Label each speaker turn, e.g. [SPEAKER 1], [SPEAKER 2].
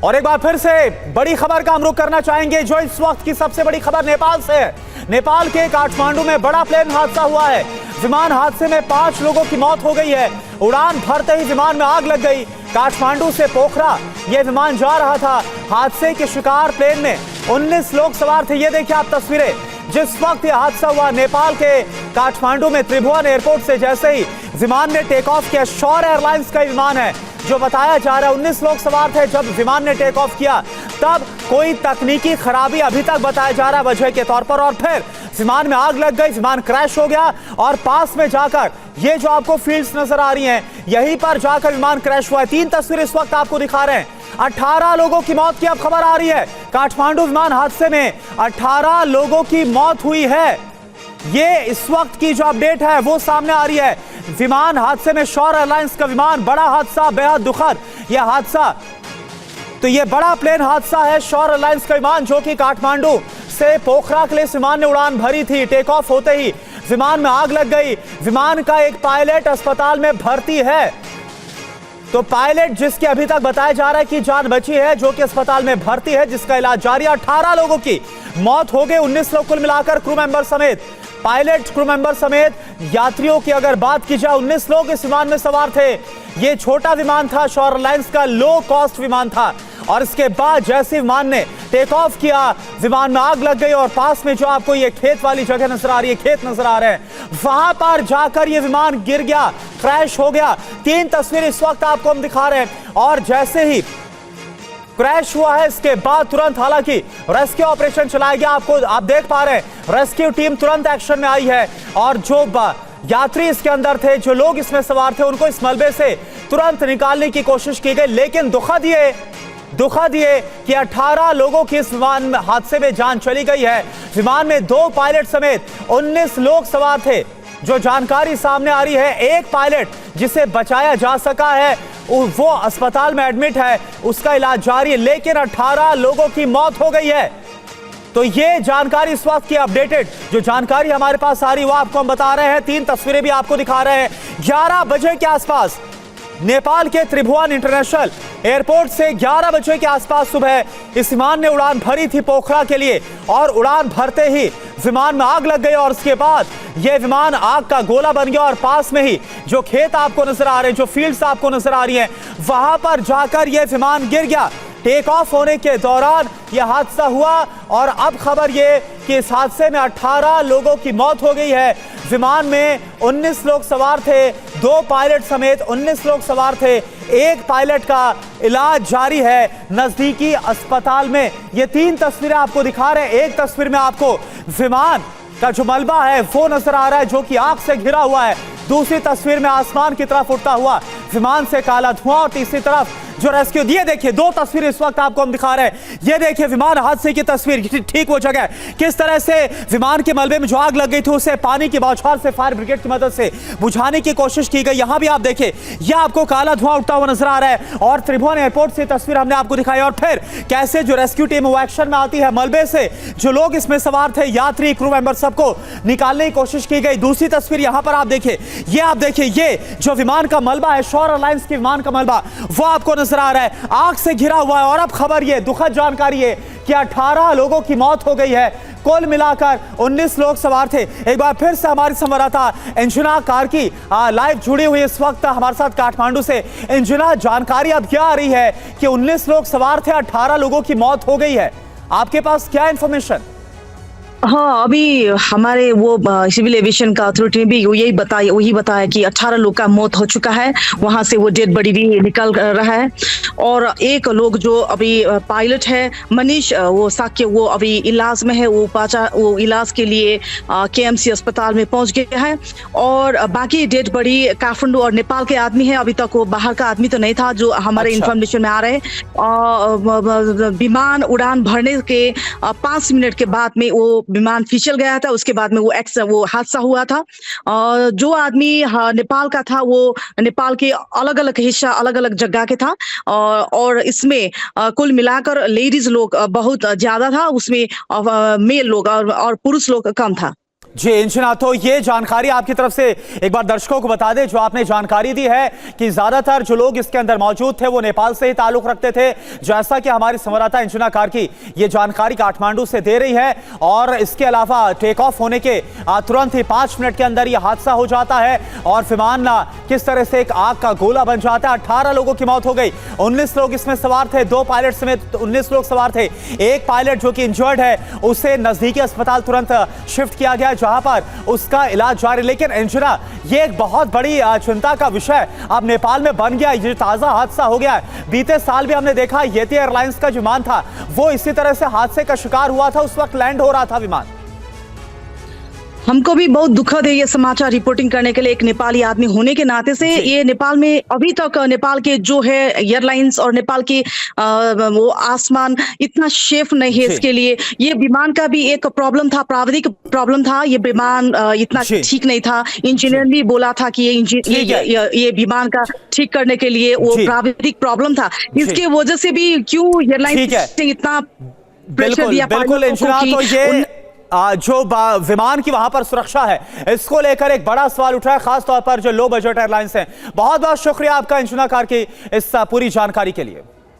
[SPEAKER 1] और एक बार फिर से बड़ी खबर का हम रुख करना चाहेंगे, जो इस वक्त की सबसे बड़ी खबर नेपाल से है। नेपाल के काठमांडू में बड़ा प्लेन हादसा हुआ है। विमान हादसे में 5 लोगों की मौत हो गई है। उड़ान भरते ही विमान में आग लग गई। काठमांडू से पोखरा यह विमान जा रहा था। हादसे के शिकार प्लेन में 19 लोग सवार थे। ये देखिए आप तस्वीरें, जिस वक्त यह हादसा हुआ नेपाल के काठमांडू में त्रिभुवन एयरपोर्ट से जैसे ही विमान ने टेक ऑफ किया, शौर एयरलाइंस का विमान है जो बताया जा रहा है 19 लोग सवार थे जब विमान ने टेक ऑफ किया। तब कोई तकनीकी खराबी अभी तक बताया जा रहा है वजह के तौर पर, और फिर विमान में आग लग गई, विमान क्रैश हो गया और पास में जाकर ये जो आपको फील्ड्स नजर आ रही हैं, यहीं पर जाकर विमान क्रैश हुआ है। 3 तस्वीरें इस वक्त आपको दिखा रहे हैं। 18 लोगों की मौत की अब खबर आ रही है। काठमांडू विमान हादसे में 18 लोगों की मौत हुई है। ये इस वक्त की जो अपडेट है वो सामने आ रही है। विमान हादसे में शौर एयरलाइंस का विमान, बड़ा हादसा, बेहद दुखद यह हादसा। तो ये बड़ा प्लेन हादसा है शौर एयरलाइंस का विमान जो कि काठमांडू से पोखरा के लिए इस विमान ने उड़ान भरी थी। टेक ऑफ होते ही विमान में आग लग गई। विमान का एक पायलट अस्पताल में भर्ती है। तो पायलट जिसके अभी तक बताया जा रहा है कि जान बची है, जो कि अस्पताल में भर्ती है, जिसका इलाज जारी है। 18 लोगों की मौत हो गई, 19 लोग कुल मिलाकर क्रू मेंबर समेत, पायलट क्रू मेंबर समेत यात्रियों की अगर बात की जाए 19 लोग इस विमान में सवार थे। ये छोटा विमान था, शौर एयरलाइंस का लो कॉस्ट विमान था। और इसके बाद जैसे विमान ने टेक ऑफ किया, विमान में आग लग गई और पास में जो आपको ये खेत वाली जगह नजर आ रही है, खेत नजर आ रहे हैं, वहां पर जाकर ये विमान गिर गया, क्रैश हो गया। 3 तस्वीरें इस वक्त आपको हम दिखा रहे हैं। और जैसे ही क्रैश हुआ है इसके बाद तुरंत हालांकि रेस्क्यू ऑपरेशन चलाया गया। आप देख पा रहे हैं रेस्क्यू टीम तुरंत एक्शन में आई है और जो यात्री इसके अंदर थे, जो लोग इसमें सवार थे, उनको इस मलबे से तुरंत निकालने की कोशिश की गई। लेकिन दुखद ये कि 18 लोगों की इस विमान हादसे में जान चली गई है। विमान में 2 पायलट समेत 19 लोग सवार थे। जो जानकारी सामने आ रही है, एक पायलट जिसे बचाया जा सका है वो अस्पताल में एडमिट है, उसका इलाज जारी है, लेकिन 18 लोगों की मौत हो गई है। तो ये जानकारी इस वक्त की अपडेटेड जो जानकारी हमारे पास आ रही है वो आपको हम बता रहे हैं। 3 तस्वीरें भी आपको दिखा रहे हैं। 11 बजे के आसपास नेपाल के त्रिभुवन इंटरनेशनल एयरपोर्ट से 11 बजे के आसपास सुबह इस विमान ने उड़ान भरी थी पोखरा के लिए, और उड़ान भरते ही विमान में आग लग गई और उसके बाद यह विमान आग का गोला बन गया और पास में ही जो खेत आपको नजर आ रहे हैं, जो फील्ड्स आपको नजर आ रही हैं, वहां पर जाकर यह विमान गिर गया। टेक ऑफ होने के दौरान यह हादसा हुआ और अब खबर यह कि इस हादसे में 18 लोगों की मौत हो गई है। विमान में 19 लोग सवार थे, 2 पायलट समेत 19 लोग सवार थे। एक पायलट का इलाज जारी है नजदीकी अस्पताल में। ये 3 तस्वीरें आपको दिखा रहे हैं। एक तस्वीर में आपको विमान का जो मलबा है वो नजर आ रहा है जो कि आग से घिरा हुआ है। दूसरी तस्वीर में आसमान की तरफ उड़ता हुआ विमान से काला धुआं और तीसरी तरफ जो रेस्क्यू। ये देखिए 2 तस्वीरें इस वक्त आपको हम दिखा रहे हैं। ये देखिए विमान हादसे की तस्वीर, ठीक वो जगह किस तरह से विमान के मलबे में जो आग लग गई थी उसे पानी की बौछार से फायर ब्रिगेड की मदद से बुझाने की कोशिश की गई। यहां भी आप देखिए यह आपको काला धुआं उठता हुआ नजर आ रहा है और त्रिभुवन एयरपोर्ट से तस्वीर हमने आपको दिखाई। और फिर कैसे जो रेस्क्यू टीम वो एक्शन में आती है, मलबे से जो लोग इसमें सवार थे, यात्री, क्रू मेंबर, सबको निकालने की कोशिश की गई। दूसरी तस्वीर यहां पर आप देखिए, ये जो विमान का मलबा है, शौर एयरलाइंस के विमान का मलबा, वो आपको नजर आ रहा है, आग से घिरा हुआ है। और अब खबर ये दुखद जानकारी है कि 18 लोगों की मौत हो गई है। कुल मिलाकर 19 लोग सवार थे। एक बार फिर से हमारी संवाददाता अंजुना कार्की लाइव जुड़ी हुई इस वक्त हमारे साथ काठमांडू से। अंजुना, जानकारी अब क्या आ रही है कि 19 लोग सवार थे, 18 लोगों की मौत हो गई है, आपके पास क्या इंफॉर्मेशन?
[SPEAKER 2] हाँ, अभी हमारे वो सिविल एविएशन का अथॉरिटी ने भी वही बताया कि 18 लोग का मौत हो चुका है। वहां से वो डेड बॉडी भी निकल रहा है और एक लोग जो अभी पायलट है मनीष वो साक्य, वो अभी इलाज में है। वो इलाज के लिए केएमसी अस्पताल में पहुंच गया है और बाकी डेड बॉडी काठमांडू और नेपाल के आदमी है। अभी तक वो बाहर का आदमी तो नहीं था जो हमारे इंफॉर्मेशन में आ रहे हैं। विमान उड़ान भरने के 5 मिनट के बाद में वो विमान फिसल गया था। उसके बाद में वो हादसा हुआ था। जो आदमी नेपाल का था वो नेपाल के अलग अलग हिस्सा, अलग अलग जगह के था और इसमें कुल मिलाकर लेडीज लोग बहुत ज्यादा था, उसमें मेल लोग और पुरुष लोग कम था।
[SPEAKER 1] जी इंजना, तो ये जानकारी आपकी तरफ से एक बार दर्शकों को बता दें, जो आपने जानकारी दी है कि ज्यादातर जो लोग इसके अंदर मौजूद थे वो नेपाल से ही ताल्लुक रखते थे, जैसा कि हमारी संवाददाता इंजना कार्की ये जानकारी काठमांडू से दे रही है। और इसके अलावा टेक ऑफ होने के तुरंत ही 5 मिनट के अंदर यह हादसा हो जाता है और विमान किस तरह से एक आग का गोला बन जाता है। 18 लोगों की मौत हो गई, 19 लोग इसमें सवार थे, 2 पायलट समेत 19 लोग सवार थे। एक पायलट जो कि इंजर्ड है उसे नजदीकी अस्पताल तुरंत शिफ्ट किया गया, जहां पर उसका इलाज जारी। लेकिन अंजना, ये एक बहुत बड़ी चिंता का विषय अब नेपाल में बन गया। ये ताजा हादसा हो गया है। बीते साल भी हमने देखा येती एयरलाइंस का जो विमान था वो इसी तरह से हादसे का शिकार हुआ था, उस वक्त लैंड हो रहा था विमान।
[SPEAKER 2] हमको भी बहुत दुखद है ये समाचार रिपोर्टिंग करने के लिए, एक नेपाली आदमी होने के नाते से। ये नेपाल में अभी तक नेपाल के जो है एयरलाइंस और नेपाल की वो आसमान इतना सेफ नहीं है इसके लिए। ये विमान का भी एक प्रॉब्लम था, प्राविधिक प्रॉब्लम था। ये विमान इतना ठीक नहीं था। इंजीनियर भी बोला था कि ये विमान का ठीक करने के लिए वो प्राविधिक प्रॉब्लम था। इसके वजह से भी क्यों एयरलाइंस इतना प्रेशर दिया।
[SPEAKER 1] बिल्कुल इंजना, तो ये जो विमान की वहां पर सुरक्षा है इसको लेकर एक बड़ा सवाल उठा है, खासतौर पर जो लो बजट एयरलाइंस हैं। बहुत बहुत शुक्रिया आपका इंजना कार्की इस पूरी जानकारी के लिए।